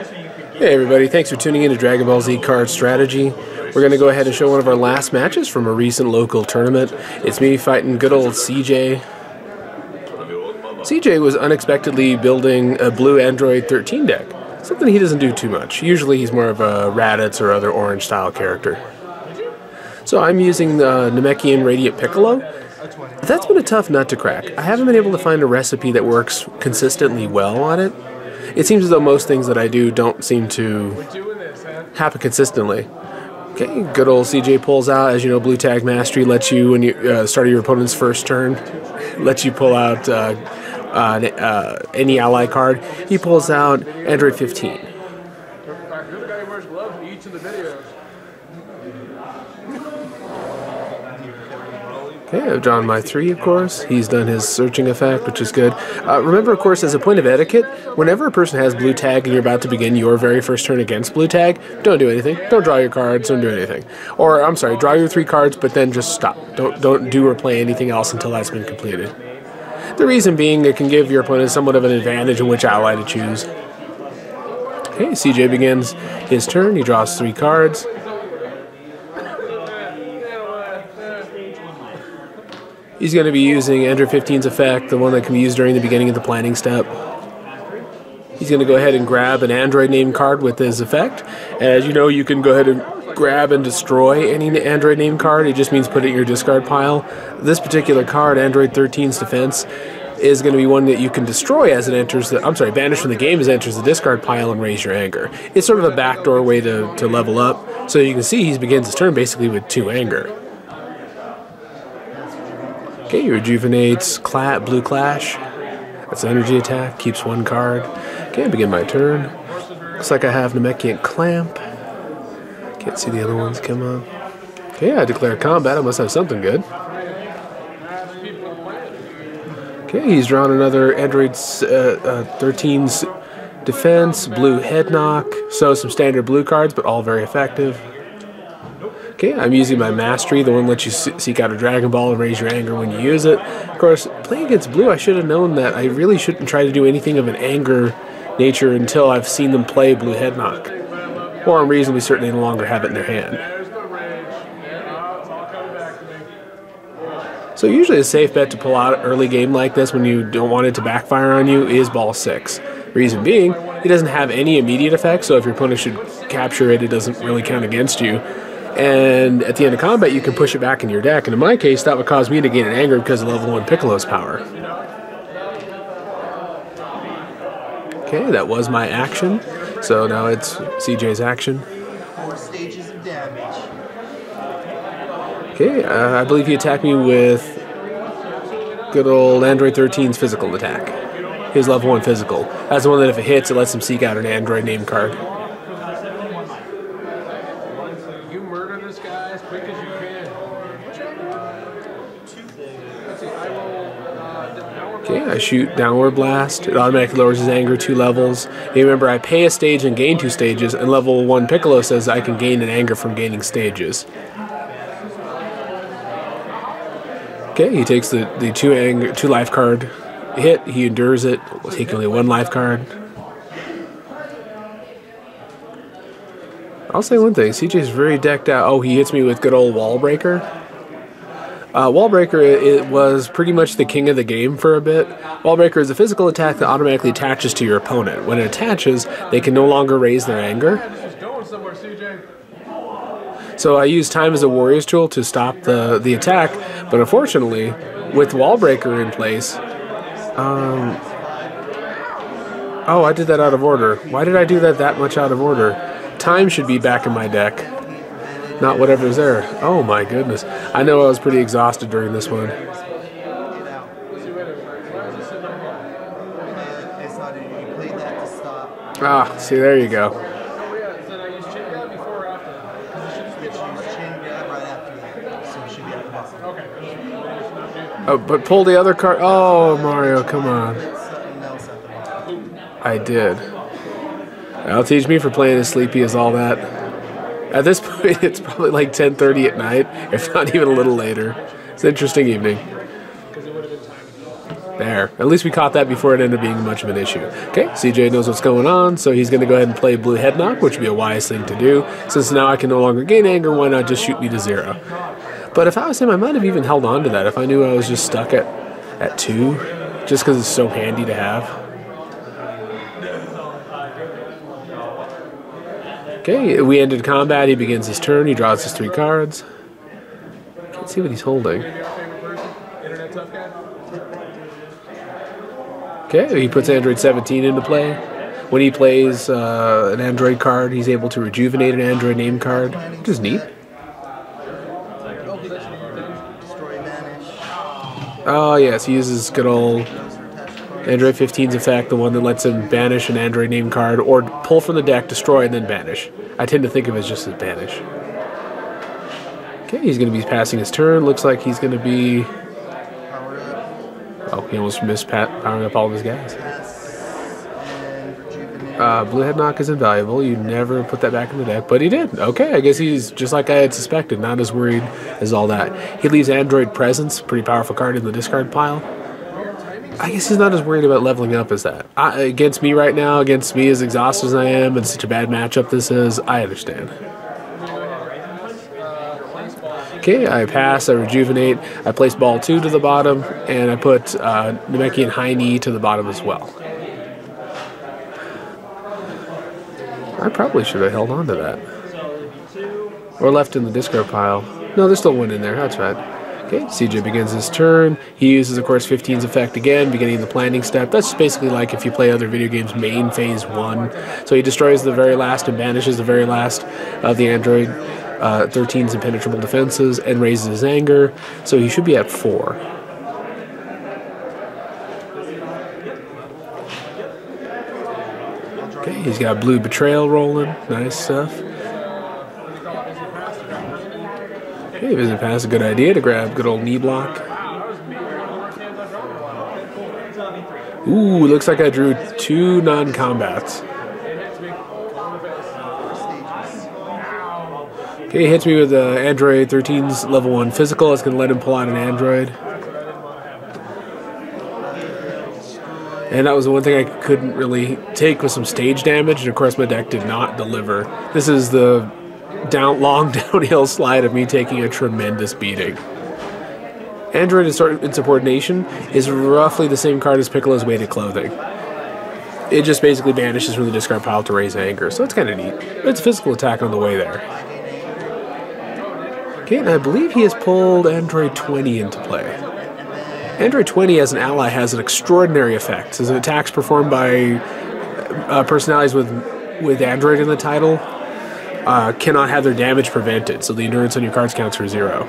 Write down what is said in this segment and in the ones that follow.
Hey everybody, thanks for tuning in to Dragon Ball Z Card Strategy. We're going to go ahead and show one of our last matches from a recent local tournament. It's me fighting good old CJ. CJ was unexpectedly building a blue Android 13 deck, something he doesn't do too much. Usually he's more of a Raditz or other orange style character. So I'm using the Namekian Radiant Piccolo. That's been a tough nut to crack. I haven't been able to find a recipe that works consistently well on it. It seems as though most things that I do don't seem to happen consistently. Okay, good old CJ pulls out. As you know, Blue Tag Mastery lets you, when you start your opponent's first turn, lets you pull out any ally card. He pulls out Android 15. Okay, I've drawn my 3, of course. He's done his searching effect, which is good. Remember, of course, as a point of etiquette, whenever a person has blue tag and you're about to begin your very first turn against blue tag, don't do anything. Don't draw your cards, don't do anything. Or, I'm sorry, draw your 3 cards, but then just stop. Don't do or play anything else until that's been completed. The reason being, it can give your opponent somewhat of an advantage in which ally to choose. Okay, CJ begins his turn. He draws 3 cards. He's going to be using Android 15's effect, the one that can be used during the beginning of the planning step. He's going to go ahead and grab an Android name card with his effect. As you know, you can go ahead and grab and destroy any Android name card. It just means put it in your discard pile. This particular card, Android 13's Defense, is going to be one that you can destroy as it enters the, banish from the game as it enters the discard pile and raise your anger. It's sort of a backdoor way to level up. So you can see he begins his turn basically with 2 anger. Okay, he rejuvenates Blue Clash. That's an energy attack, keeps 1 card. Okay, I begin my turn. Looks like I have Namekian Clamp. Can't see the other ones come up. Okay, I declare combat. I must have something good. Okay, he's drawn another Android 13's Defense, Blue Head Knock. So some standard blue cards, but all very effective. Okay, I'm using my Mastery, the one that lets you seek out a Dragon Ball and raise your anger when you use it. Of course, playing against blue, I should have known that I really shouldn't try to do anything of an anger nature until I've seen them play Blue Head Knock. Or I'm reasonably certain they no longer have it in their hand. So usually a safe bet to pull out early game like this when you don't want it to backfire on you is ball 6. Reason being, it doesn't have any immediate effect, so if your opponent should capture it, it doesn't really count against you. And at the end of combat, you can push it back in your deck. And in my case, that would cause me to gain an anger because of level 1 Piccolo's power. Okay, that was my action. So now it's CJ's action. 4 stages of damage. Okay, I believe he attacked me with good old Android 13's physical attack. His level 1 physical. That's the one that if it hits, it lets him seek out an Android name card. Okay, I shoot Downward Blast. It automatically lowers his anger 2 levels. And remember, I pay a stage and gain 2 stages, and level 1 Piccolo says I can gain an anger from gaining stages. Okay, he takes the 2 life card hit. He endures it. Will take only 1 life card. I'll say one thing. CJ's very decked out. Oh, he hits me with good old Wall Breaker. Wall Breaker, it was pretty much the king of the game for a bit. Wall Breaker is a physical attack that automatically attaches to your opponent. When it attaches, they can no longer raise their anger. So I use Time as a Warrior's tool to stop the attack, but unfortunately, with Wall Breaker in place... oh, I did that out of order. Why did I do that much out of order? Time should be back in my deck. Not whatever's there. Oh my goodness. I know I was pretty exhausted during this one. Ah, see, there you go. Oh, but pull the other card. Oh, Mario, come on. I did. That'll teach me for playing as sleepy as all that. At this point, it's probably like 10:30 at night, if not even a little later. It's an interesting evening. There. At least we caught that before it ended up being much of an issue. Okay, CJ knows what's going on, so he's going to go ahead and play blue head knock, which would be a wise thing to do. Since now I can no longer gain anger, why not just shoot me to 0? But if I was him, I might have even held on to that if I knew I was just stuck at 2, just because it's so handy to have. Okay, we ended combat. He begins his turn. He draws his 3 cards. Can't see what he's holding. Okay, he puts Android 17 into play. When he plays an Android card, he's able to rejuvenate an Android name card, which is neat. Oh, yes, he uses good old Android 15's effect, the one that lets him banish an Android name card or pull from the deck, destroy, and then banish. I tend to think of it as just as banish. Okay, he's going to be passing his turn. Looks like he's going to be... Oh, he almost missed powering up all of his guys. Blue head knock is invaluable. You never put that back in the deck, but he did. Okay, I guess he's just like I had suspected, not as worried as all that. He leaves Android Presence, pretty powerful card, in the discard pile. I guess he's not as worried about leveling up as that. Against me right now, against me as exhausted as I am, and such a bad matchup this is, I understand. Okay, I pass, I rejuvenate, I place ball 2 to the bottom, and I put Namekian high knee to the bottom as well. I probably should have held on to that. Or left in the discard pile. No, there's still one in there, that's right. Okay, CJ begins his turn. He uses, of course, 15's effect again, beginning the planning step. That's basically like if you play other video games, main phase 1. So he destroys the very last and banishes the very last of the Android 13's impenetrable defenses and raises his anger, so he should be at 4. Okay, he's got blue betrayal rolling. Nice stuff. Okay, visit pass, a good idea to grab good old knee block. Ooh, looks like I drew 2 non-combats. Okay, he hits me with Android 13's level 1 physical. It's going to let him pull out an Android. And that was the one thing I couldn't really take with some stage damage, and of course my deck did not deliver. This is the long downhill slide of me taking a tremendous beating. Android Insubordination is roughly the same card as Piccolo's Weighted Clothing. It just basically banishes from the discard pile to raise anger, so it's kind of neat. It's a physical attack on the way there. Okay, and I believe he has pulled Android 20 into play. Android 20 as an ally has an extraordinary effect. As attacks performed by personalities with Android in the title cannot have their damage prevented, so the endurance on your cards counts for 0.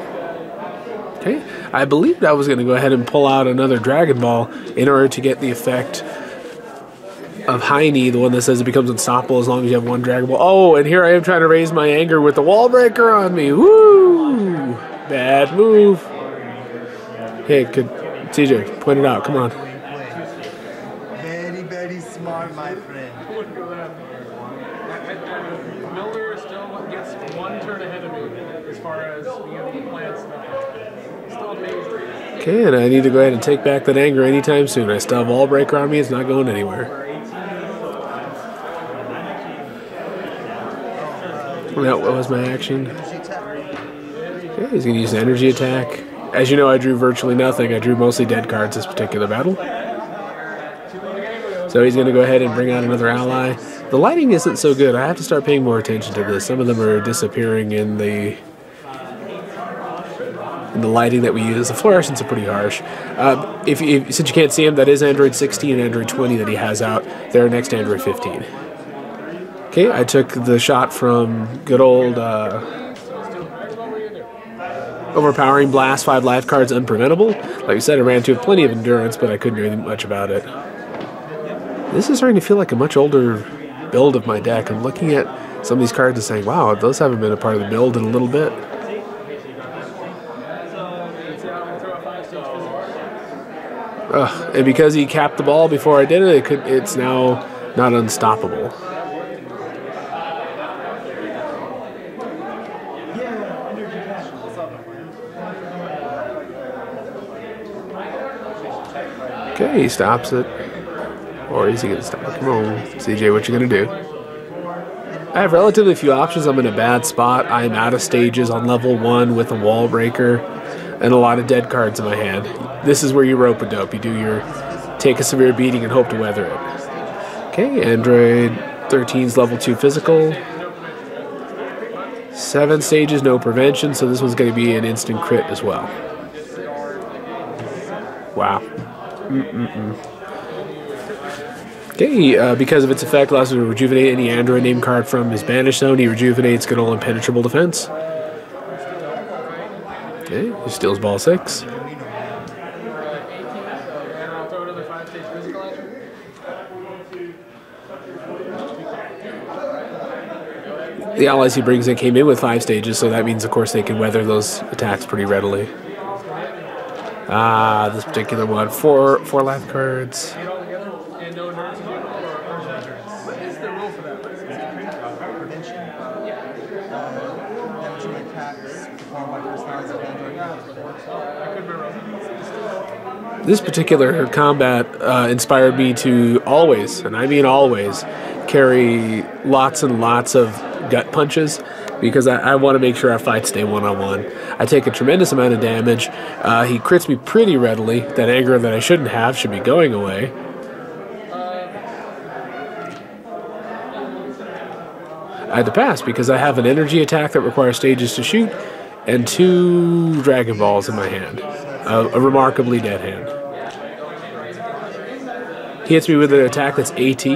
Okay, I believed I was going to go ahead and pull out another Dragon Ball in order to get the effect of High Knee, the one that says it becomes unstoppable as long as you have 1 Dragon Ball. Oh, and here I am trying to raise my anger with the Wall Breaker on me. Woo! Bad move. Hey, CJ, point it out. Come on. Very, very smart, my friend. Miller still gets 1 turn ahead of me as far as being able to plan stuff. Still amazing. Okay, and I need to go ahead and take back that anger anytime soon. I still have Wall Breaker on me. It's not going anywhere. That was my action. Okay, he's going to use an energy attack. As you know, I drew virtually nothing. I drew mostly dead cards this particular battle. So he's going to go ahead and bring out another ally. The lighting isn't so good. I have to start paying more attention to this. Some of them are disappearing in the lighting that we use. The fluorescents are pretty harsh. Since you can't see him, that is Android 16 and Android 20 that he has out. They're next to Android 15. Okay, I took the shot from good old Overpowering Blast, 5 life cards, unpreventable. Like I said, I ran into plenty of endurance, but I couldn't do anything much about it. This is starting to feel like a much older build of my deck. I'm looking at some of these cards and saying, wow, those haven't been a part of the build in a little bit. And because he capped the ball before I did it, it's now not unstoppable. Okay, Okay, he stops it. Or is he going to stop it? Come on, CJ, what you going to do? I have relatively few options. I'm in a bad spot. I'm out of stages on level 1 with a wall breaker and a lot of dead cards in my hand. This is where you rope-a-dope. You do your take a severe beating and hope to weather it. Okay, Android 13's level 2 physical. 7 stages, no prevention, so this one's going to be an instant crit as well. Wow. Okay, because of its effect, allows him to rejuvenate any Android name card from his banish zone. He rejuvenates good old impenetrable defense. Okay, he steals ball 6. The allies he brings in came in with 5 stages, so that means, of course, they can weather those attacks pretty readily. This particular one, 4 life cards. This particular combat inspired me to always, and I mean always, carry lots and lots of gut punches because I want to make sure our fights stay one-on-one. I take a tremendous amount of damage. He crits me pretty readily. That anger that I shouldn't have should be going away. I had to pass because I have an energy attack that requires stages to shoot and 2 Dragon Balls in my hand. A remarkably dead hand. He hits me with an attack that's AT.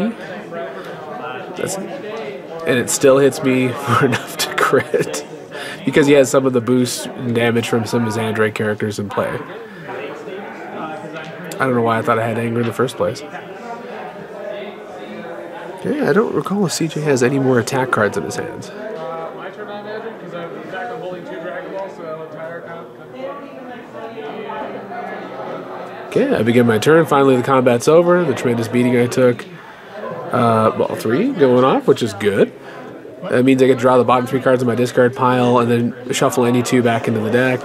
And it still hits me for enough to crit. Because he has some of the boost and damage from some of his Android characters in play. I don't know why I thought I had anger in the first place. Yeah, I don't recall if CJ has any more attack cards in his hands. My turn on Magic, because I'm exactly holding 2 Dragon Balls, so I'll entire count. Okay, I begin my turn. Finally, the combat's over. The tremendous beating I took. Ball 3 going off, which is good. That means I get to draw the bottom 3 cards in my discard pile and then shuffle any 2 back into the deck,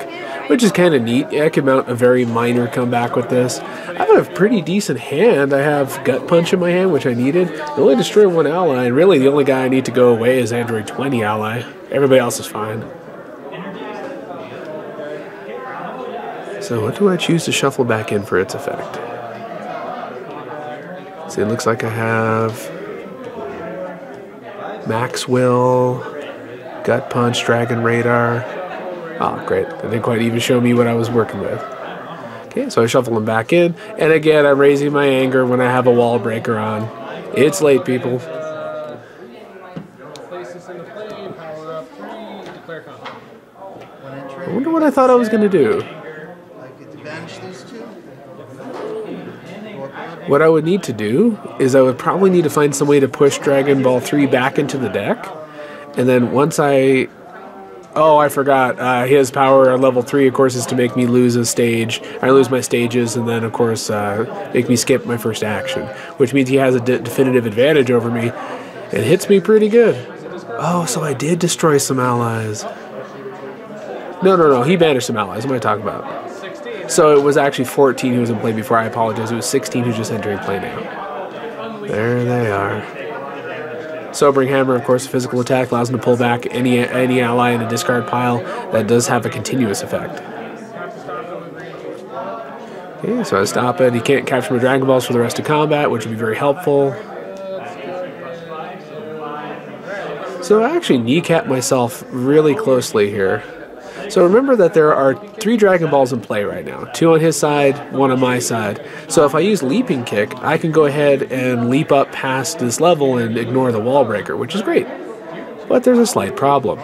which is kind of neat. Yeah, I can mount a very minor comeback with this. I have a pretty decent hand. I have Gut Punch in my hand, which I needed. I only destroy 1 ally, and really the only guy I need to go away is Android 20 ally. Everybody else is fine. So what do I choose to shuffle back in for its effect? See, it looks like I have Maxwell, Gut Punch, Dragon Radar. Oh, great. They didn't quite even show me what I was working with. Okay, so I shuffle them back in. And again, I'm raising my anger when I have a wall breaker on. It's late, people. I wonder what I thought I was going to do. What I would need to do is I would probably need to find some way to push Dragon Ball 3 back into the deck. And then once I... Oh, I forgot. His power on level 3, of course, is to make me lose a stage. I lose my stages and then, of course, make me skip my first action. Which means he has a definitive advantage over me. It hits me pretty good. Oh, so I did destroy some allies. No. He banished some allies. What am I talking about? So it was actually 14 who was in play before. I apologize. It was 16 who just entering play now. There they are. Sobering Hammer, of course, a physical attack allows him to pull back any ally in a discard pile. That does have a continuous effect. Okay, so I stop it. He can't capture my Dragon Balls for the rest of combat, which would be very helpful. So I actually kneecap myself really closely here. So remember that there are 3 Dragon Balls in play right now. 2 on his side, 1 on my side. So if I use Leaping Kick, I can go ahead and leap up past this level and ignore the wall breaker, which is great. But there's a slight problem.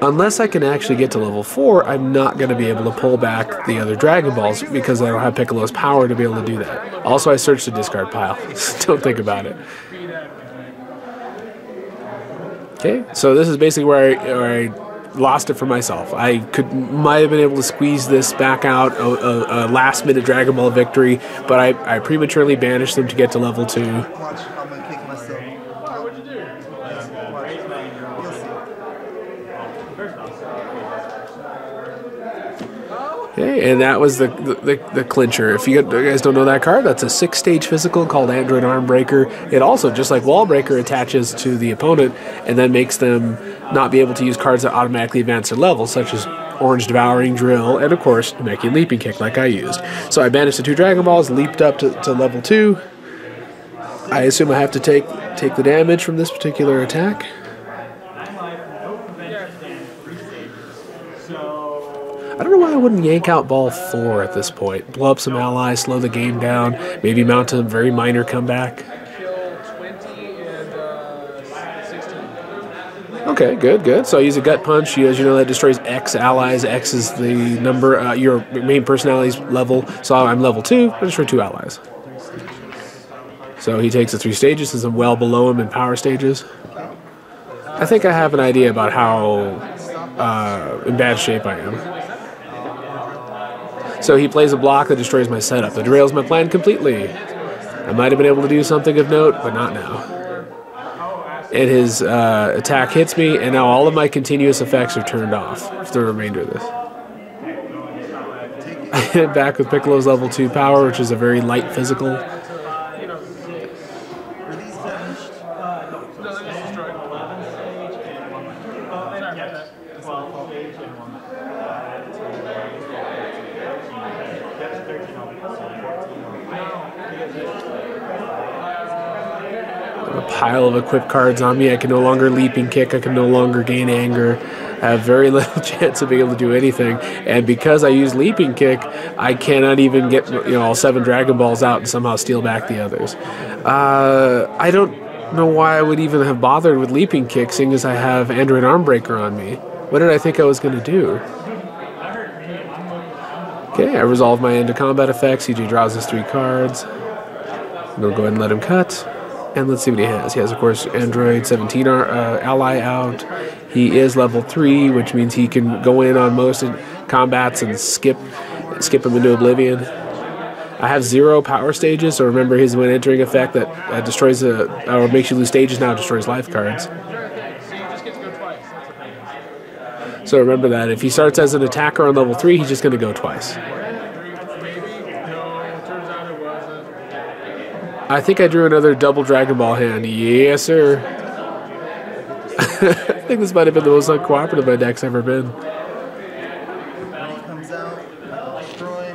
Unless I can actually get to level 4, I'm not going to be able to pull back the other Dragon Balls because I don't have Piccolo's power to be able to do that. Also, I searched the discard pile. Don't think about it. Okay, so this is basically where I lost it for myself. I might have been able to squeeze this back out, a last-minute Dragon Ball victory, but I prematurely banished them to get to level 2. Okay, and that was the clincher. If you guys don't know that card, that's a 6-stage physical called Android Arm Breaker. It also, just like Wall Breaker, attaches to the opponent and then makes them not be able to use cards that automatically advance their level, such as Orange Devouring Drill, and of course, Namekian Leaping Kick like I used. So I banished the 2 Dragon Balls, leaped up to level 2. I assume I have to take the damage from this particular attack. I don't know why I wouldn't yank out ball 4 at this point. Blow up some allies, slow the game down, maybe mount a very minor comeback. Okay, good. So I use a gut punch. As you know, that destroys X allies. X is the number, your main personality's level. So I'm level 2, I destroy 2 allies. So he takes the 3 stages since I'm well below him in power stages. I think I have an idea about how in bad shape I am. So he plays a block that destroys my setup. That derails my plan completely. I might have been able to do something of note, but not now. And his attack hits me, and now all of my continuous effects are turned off for the remainder of this. I hit it back with Piccolo's level 2 power, which is a very light physical. A pile of equipped cards on me. I can no longer Leaping Kick. I can no longer gain Anger. I have very little chance of being able to do anything. And because I use Leaping Kick, I cannot even get all 7 Dragon Balls out and somehow steal back the others. I don't know why I would even have bothered with Leaping Kick, seeing as I have Android Arm Breaker on me. What did I think I was going to do? Okay, I resolve my end of combat effects. CJ draws his 3 cards. I'm going to go ahead and let him cut. And let's see what he has. He has, of course, Android 17 ally out. He is level 3, which means he can go in on most combats and skip him into oblivion. I have 0 power stages, so remember his when entering effect that destroys or makes you lose stages now destroys life cards. So remember that if he starts as an attacker on level 3, he's just going to go twice. I think I drew another double Dragon Ball hand. Yes, sir. I think this might have been the most uncooperative my deck's ever been. Comes out, destroy.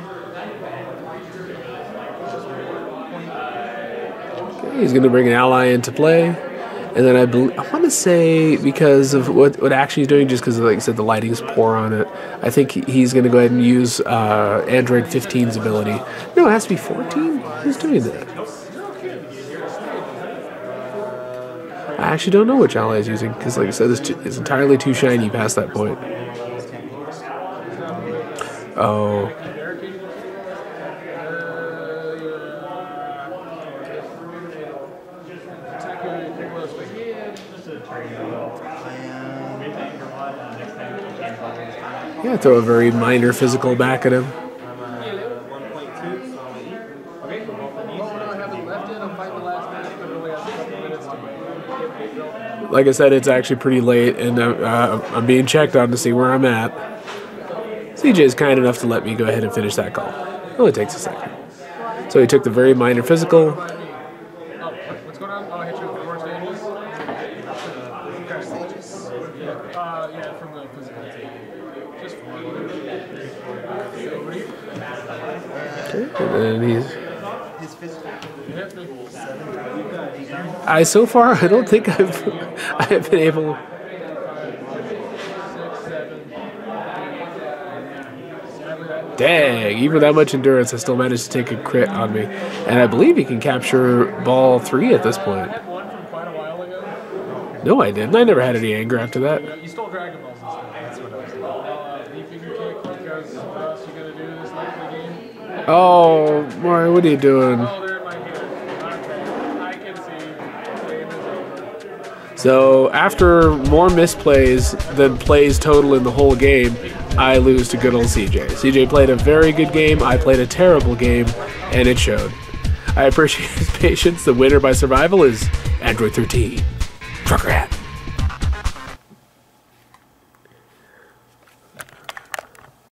Okay, he's going to bring an ally into play. And then I want to say, because of what action he's doing, just because, like I said, the lighting is poor on it, I think he's going to go ahead and use Android 15's ability. No, it has to be 14? Who's doing that? I actually don't know which ally he's using, because like I said, it's entirely too shiny past that point. Oh. Yeah, throw a very minor physical back at him. Like I said, it's actually pretty late, and I'm being checked on to see where I'm at. CJ is kind enough to let me go ahead and finish that call. It only takes a second. So he took the very minor physical. What's going on? Oh, I hit you with 4 stages. Yeah, from the physical. Just 4. Okay, and then he's... His physical. So far, I don't think I have been able. Dang, even with that much endurance, I still managed to take a crit on me. And I believe he can capture ball 3 at this point. No, I didn't. I never had any anger after that. You stole Dragon Balls and stuff. That's what I was saying. Leaping Kick, because what else you gonna do this late in the game? Oh, Mario, what are you doing? Oh, they're in my hand. I can see. So after more misplays than plays total in the whole game, I lose to good old CJ. CJ played a very good game, I played a terrible game, and it showed. I appreciate his patience. The winner by survival is Android 13. Trucker hat.